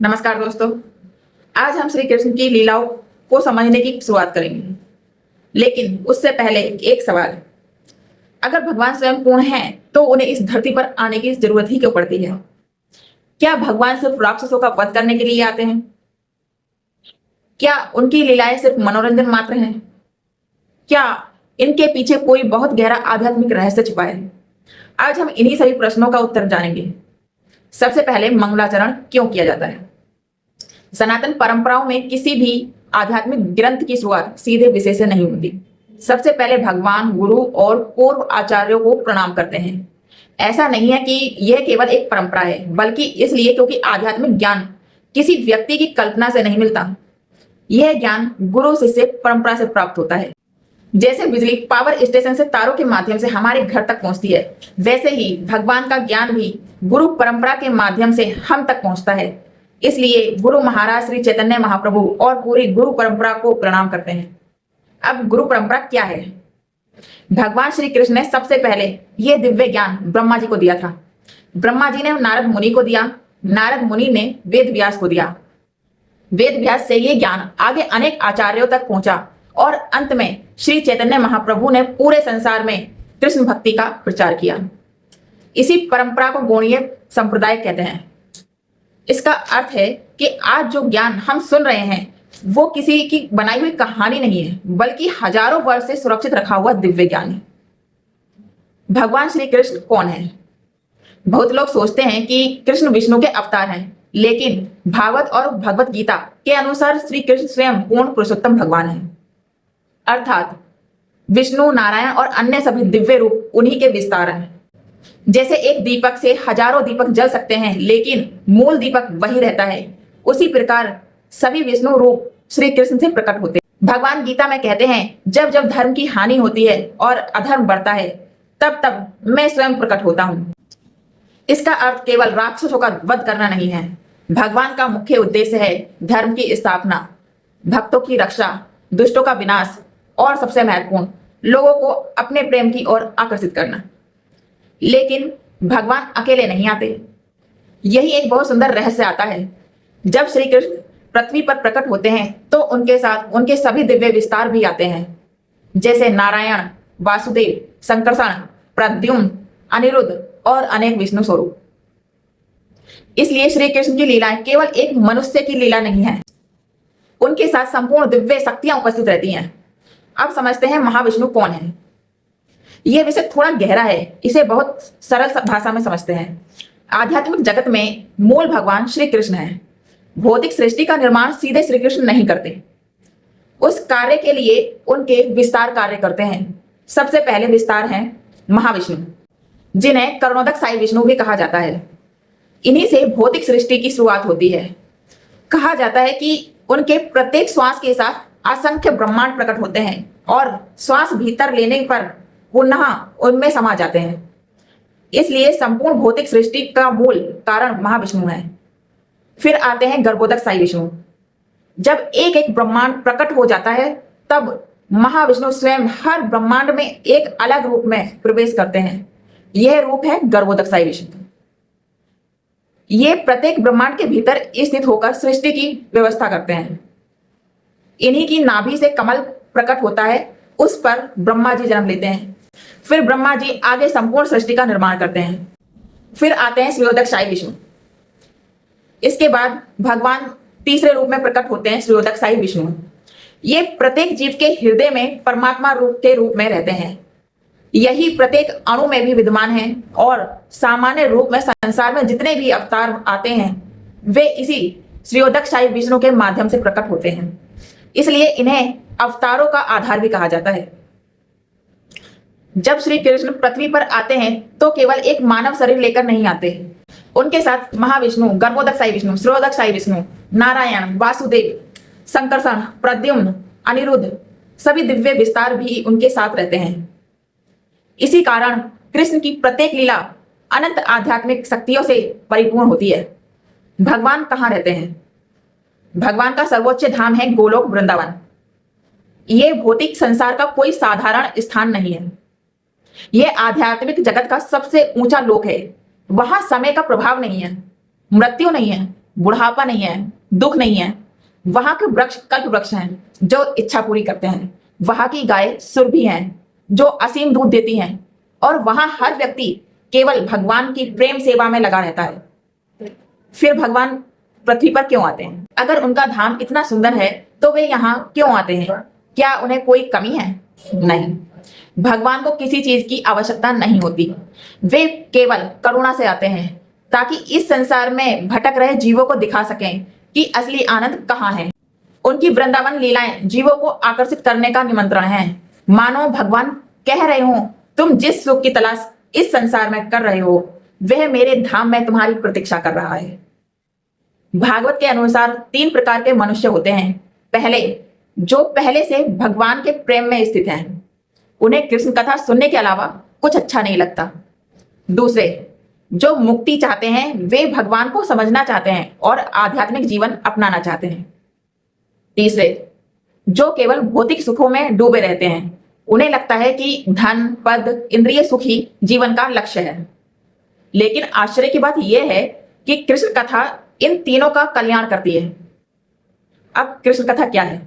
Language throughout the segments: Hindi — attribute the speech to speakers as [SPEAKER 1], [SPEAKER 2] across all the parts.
[SPEAKER 1] नमस्कार दोस्तों। आज हम श्री कृष्ण की लीलाओं को समझने की शुरुआत करेंगे, लेकिन उससे पहले एक सवाल। अगर भगवान स्वयं पूर्ण हैं, तो उन्हें इस धरती पर आने की जरूरत ही क्यों पड़ती है? क्या भगवान सिर्फ राक्षसों का वध करने के लिए आते हैं? क्या उनकी लीलाएं सिर्फ मनोरंजन मात्र हैं? क्या इनके पीछे कोई बहुत गहरा आध्यात्मिक रहस्य छुपा है? आज हम इन्हीं सभी प्रश्नों का उत्तर जानेंगे। सबसे पहले मंगलाचरण क्यों किया जाता है? सनातन परंपराओं में किसी भी आध्यात्मिक ग्रंथ की शुरुआत सीधे विषय से नहीं होती। सबसे पहले भगवान, गुरु और पूर्व आचार्यों को प्रणाम करते हैं। ऐसा नहीं है कि यह केवल एक परंपरा है, बल्कि इसलिए क्योंकि आध्यात्मिक ज्ञान किसी व्यक्ति की कल्पना से नहीं मिलता। यह ज्ञान गुरु शिष्य परंपरा से प्राप्त होता है। जैसे बिजली पावर स्टेशन से तारों के माध्यम से हमारे घर तक पहुंचती है, वैसे ही भगवान का ज्ञान भी गुरु परंपरा के माध्यम से हम तक पहुंचता है। इसलिए गुरु महाराज श्री चैतन्य महाप्रभु और पूरी गुरु परंपरा को प्रणाम करते हैं। अब गुरु परंपरा क्या है? भगवान श्री कृष्ण ने सबसे पहले यह दिव्य ज्ञान ब्रह्मा जी को दिया था। ब्रह्मा जी ने नारद मुनि को दिया, नारद मुनि ने वेद व्यास को दिया। वेद व्यास से यह ज्ञान आगे अनेक आचार्यों तक पहुंचा और अंत में श्री चैतन्य महाप्रभु ने पूरे संसार में कृष्ण भक्ति का प्रचार किया। इसी परंपरा को गौड़ीय संप्रदाय कहते हैं। इसका अर्थ है कि आज जो ज्ञान हम सुन रहे हैं वो किसी की बनाई हुई कहानी नहीं है, बल्कि हजारों वर्ष से सुरक्षित रखा हुआ दिव्य ज्ञान है। भगवान श्री कृष्ण कौन है? बहुत लोग सोचते हैं कि कृष्ण विष्णु के अवतार हैं, लेकिन भागवत और भगवत गीता के अनुसार श्री कृष्ण स्वयं पूर्ण पुरुषोत्तम भगवान है। अर्थात विष्णु, नारायण और अन्य सभी दिव्य रूप उन्हीं के विस्तार हैं। जैसे एक दीपक से हजारों दीपक जल सकते हैं, लेकिन मूल दीपक वही रहता है, उसी प्रकार सभी विष्णु रूप श्री कृष्ण से प्रकट होते हैं। भगवान गीता में कहते हैं, जब जब धर्म की हानि होती है और अधर्म बढ़ता है, तब तब मैं स्वयं प्रकट होता हूं। इसका अर्थ केवल राक्षसों का वध करना नहीं है। भगवान का मुख्य उद्देश्य है धर्म की स्थापना, भक्तों की रक्षा, दुष्टों का विनाश और सबसे महत्वपूर्ण, लोगों को अपने प्रेम की ओर आकर्षित करना। लेकिन भगवान अकेले नहीं आते। यही एक बहुत सुंदर रहस्य आता है। जब श्री कृष्ण पृथ्वी पर प्रकट होते हैं, तो उनके साथ उनके सभी दिव्य विस्तार भी आते हैं, जैसे नारायण, वासुदेव, संकर्षण, प्रद्युम्न, अनिरुद्ध और अनेक विष्णु स्वरूप। इसलिए श्री कृष्ण की लीलाएं केवल एक मनुष्य की लीला नहीं है, उनके साथ संपूर्ण दिव्य शक्तियां उपस्थित रहती हैं। अब समझते हैं महाविष्णु कौन है। यह विषय थोड़ा गहरा है, इसे बहुत सरल भाषा में समझते हैं। आध्यात्मिक जगत में मूल भगवान श्री कृष्ण है। भौतिक सृष्टि का निर्माण सीधे श्री कृष्ण नहीं करते, उस कार्य के लिए उनके विस्तार कार्य करते हैं। सबसे पहले विस्तार हैं महाविष्णु, जिन्हें करुणोदक साई विष्णु भी कहा जाता है। इन्हीं से भौतिक सृष्टि की शुरुआत होती है। कहा जाता है कि उनके प्रत्येक श्वास के साथ असंख्य ब्रह्मांड प्रकट होते हैं और श्वास भीतर लेने पर पुनः उनमें समा जाते हैं। इसलिए संपूर्ण भौतिक सृष्टि का मूल कारण महाविष्णु है। फिर आते हैं गर्भोदक साई विष्णु। जब एक एक ब्रह्मांड प्रकट हो जाता है, तब महाविष्णु स्वयं हर ब्रह्मांड में एक अलग रूप में प्रवेश करते हैं। यह रूप है गर्भोदक साई विष्णु। ये प्रत्येक ब्रह्मांड के भीतर स्थित होकर सृष्टि की व्यवस्था करते हैं। इन्हीं की नाभि से कमल प्रकट होता है, उस पर ब्रह्मा जी जन्म लेते हैं। फिर ब्रह्मा जी आगे संपूर्ण सृष्टि का निर्माण करते हैं। फिर आते हैं श्रीयोदक साई विष्णु। इसके बाद भगवान तीसरे रूप में प्रकट होते हैं, श्रीयोदक साई विष्णु। ये प्रत्येक जीव के हृदय में परमात्मा रूप के रूप में रहते हैं। यही प्रत्येक अणु में भी विद्यमान है और सामान्य रूप में संसार में जितने भी अवतार आते हैं, वे इसी श्रीयोदक साई विष्णु के माध्यम से प्रकट होते हैं। इसलिए इन्हें अवतारों का आधार भी कहा जाता है। जब श्री कृष्ण पृथ्वी पर आते हैं, तो केवल एक मानव शरीर लेकर नहीं आते। उनके साथ महाविष्णु, गर्भोदक साई विष्णु, श्रीयोदक साई विष्णु, नारायण, वासुदेव, संकर्षण, प्रद्युम्न, अनिरुद्ध सभी दिव्य विस्तार भी उनके साथ रहते हैं। इसी कारण कृष्ण की प्रत्येक लीला अनंत आध्यात्मिक शक्तियों से परिपूर्ण होती है। भगवान कहाँ रहते हैं? भगवान का सर्वोच्च धाम है गोलोक वृंदावन। ये भौतिक संसार का कोई साधारण स्थान नहीं है। यह आध्यात्मिक जगत का सबसे ऊंचा लोक है। वहां समय का प्रभाव नहीं है, मृत्यु नहीं है, बुढ़ापा नहीं है, दुख नहीं है। वहां के वृक्ष कल्प वृक्ष हैं जो इच्छा पूरी करते हैं। वहां की गाय सुरभि हैं जो असीम दूध देती हैं। और वहां हर व्यक्ति केवल भगवान की प्रेम सेवा में लगा रहता है। फिर भगवान पृथ्वी पर क्यों आते हैं? अगर उनका धाम इतना सुंदर है तो वे यहाँ क्यों आते हैं? क्या उन्हें कोई कमी है? नहीं, भगवान को किसी चीज की आवश्यकता नहीं होती। वे केवल करुणा से आते हैं ताकि इस संसार में भटक रहे जीवों को दिखा सकें कि असली आनंद कहाँ है। उनकी वृंदावन लीलाएं जीवों को आकर्षित करने का निमंत्रण है। मानो भगवान कह रहे हो, तुम जिस सुख की तलाश इस संसार में कर रहे हो वह मेरे धाम में तुम्हारी प्रतीक्षा कर रहा है। भागवत के अनुसार 3 प्रकार के मनुष्य होते हैं। पहले, जो पहले से भगवान के प्रेम में स्थित हैं, उन्हें कृष्ण कथा सुनने के अलावा कुछ अच्छा नहीं लगता। दूसरे, जो मुक्ति चाहते हैं, वे भगवान को समझना चाहते हैं और आध्यात्मिक जीवन अपनाना चाहते हैं। तीसरे, जो केवल भौतिक सुखों में डूबे रहते हैं, उन्हें लगता है कि धन, पद, इंद्रिय सुख ही जीवन का लक्ष्य है। लेकिन आश्चर्य की बात यह है कि कृष्ण कथा इन तीनों का कल्याण करती है। अब कृष्ण कथा क्या है?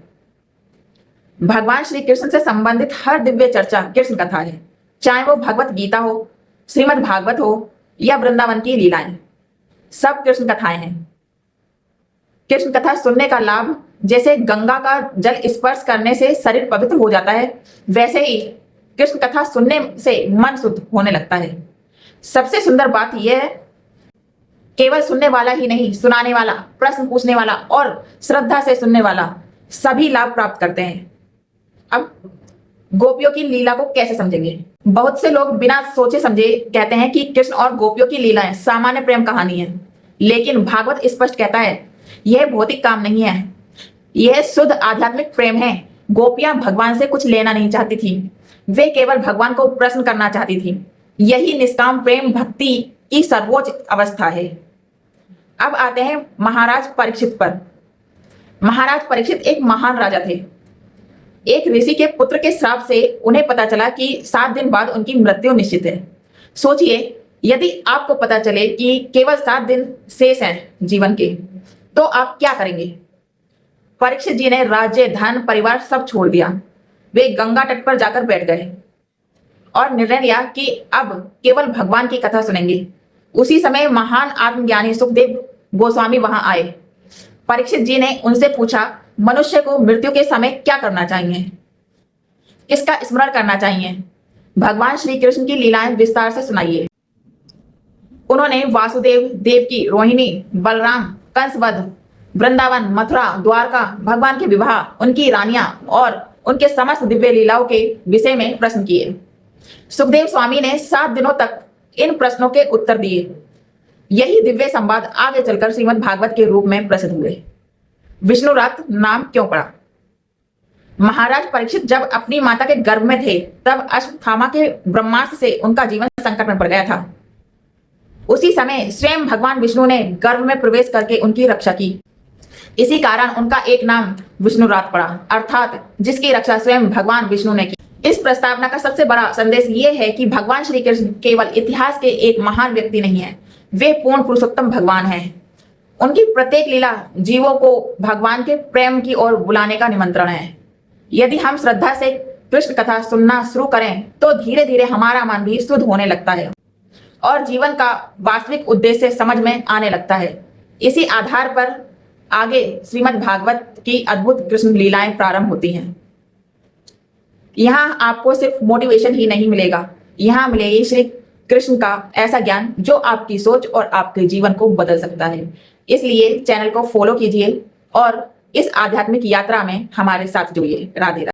[SPEAKER 1] भगवान श्री कृष्ण से संबंधित हर दिव्य चर्चा कृष्ण कथा है। चाहे वो भगवत गीता हो, श्रीमद् भागवत हो या वृंदावन की लीलाएं, सब कृष्ण कथाएं हैं। कृष्ण कथा सुनने का लाभ जैसे गंगा का जल स्पर्श करने से शरीर पवित्र हो जाता है, वैसे ही कृष्ण कथा सुनने से मन शुद्ध होने लगता है। सबसे सुंदर बात यह है, केवल सुनने वाला ही नहीं, सुनाने वाला, प्रश्न पूछने वाला और श्रद्धा से सुनने वाला सभी लाभ प्राप्त करते हैं। अब गोपियों की लीला को कैसे समझेंगे? बहुत से लोग बिना सोचे समझे कहते हैं कि कृष्ण और गोपियों की लीलाएं सामान्य प्रेम कहानी है। लेकिन भागवत स्पष्ट कहता है यह भौतिक काम नहीं है, यह शुद्ध आध्यात्मिक प्रेम है। गोपियां भगवान से कुछ लेना नहीं चाहती थी, वे केवल भगवान को प्रसन्न करना चाहती थी। यही निष्काम प्रेम भक्ति की सर्वोच्च अवस्था है। अब आते हैं महाराज परीक्षित पर। महाराज परीक्षित एक महान राजा थे। एक ऋषि के पुत्र के श्राप से उन्हें पता चला कि 7 दिन बाद उनकी मृत्यु निश्चित है। सोचिए, यदि आपको पता चले कि केवल 7 दिन शेष हैं जीवन के, तो आप क्या करेंगे? परीक्षित जी ने राज्य, धन, परिवार सब छोड़ दिया। वे गंगा तट पर जाकर बैठ गए और निर्णय लिया कि अब केवल भगवान की कथा सुनेंगे। उसी समय महान आत्मज्ञानी सुखदेव गोस्वामी वहां आए। परीक्षित जी ने उनसे पूछा, मनुष्य को मृत्यु के समय क्या करना चाहिए, किसका स्मरण करना चाहिए? भगवान श्री कृष्ण की लीलाएं विस्तार से सुनाइए। उन्होंने वासुदेव, देवकी, रोहिणी, बलराम, कंसवध, वृंदावन, मथुरा, द्वारका, भगवान के विवाह, उनकी रानियां और उनके समस्त दिव्य लीलाओं के विषय में प्रश्न किए। सुखदेव स्वामी ने 7 दिनों तक इन प्रश्नों के उत्तर दिए। यही दिव्य संवाद आगे चलकर श्रीमद् भागवत के रूप में प्रसिद्ध हुए। विष्णु रथ नाम क्यों पड़ा? महाराज परीक्षित जब अपनी माता के गर्भ में थे, तब अश्वत्थामा के ब्रह्मास्त्र से उनका जीवन संकट में पड़ गया था। उसी समय स्वयं भगवान विष्णु ने गर्भ में प्रवेश करके उनकी रक्षा की। इसी कारण उनका एक नाम विष्णुरात पड़ा, अर्थात जिसकी रक्षा स्वयं भगवान विष्णु ने की। इस प्रस्तावना का सबसे बड़ा संदेश ये है कि भगवान श्री कृष्ण केवल इतिहास के एक महान व्यक्ति नहीं है, वे पूर्ण पुरुषोत्तम भगवान हैं। उनकी प्रत्येक लीला जीवों को भगवान के प्रेम की ओर बुलाने का निमंत्रण है। यदि हम श्रद्धा से कृष्ण कथा सुनना शुरू करें तो धीरे धीरे हमारा मन भी शुद्ध होने लगता है और जीवन का वास्तविक उद्देश्य समझ में आने लगता है। इसी आधार पर आगे श्रीमद् भागवत की अद्भुत कृष्ण लीलाएं प्रारंभ होती हैं। यहाँ आपको सिर्फ मोटिवेशन ही नहीं मिलेगा, यहाँ मिलेगी श्री कृष्ण का ऐसा ज्ञान जो आपकी सोच और आपके जीवन को बदल सकता है। इसलिए चैनल को फॉलो कीजिए और इस आध्यात्मिक यात्रा में हमारे साथ जुड़िए। राधे राधे।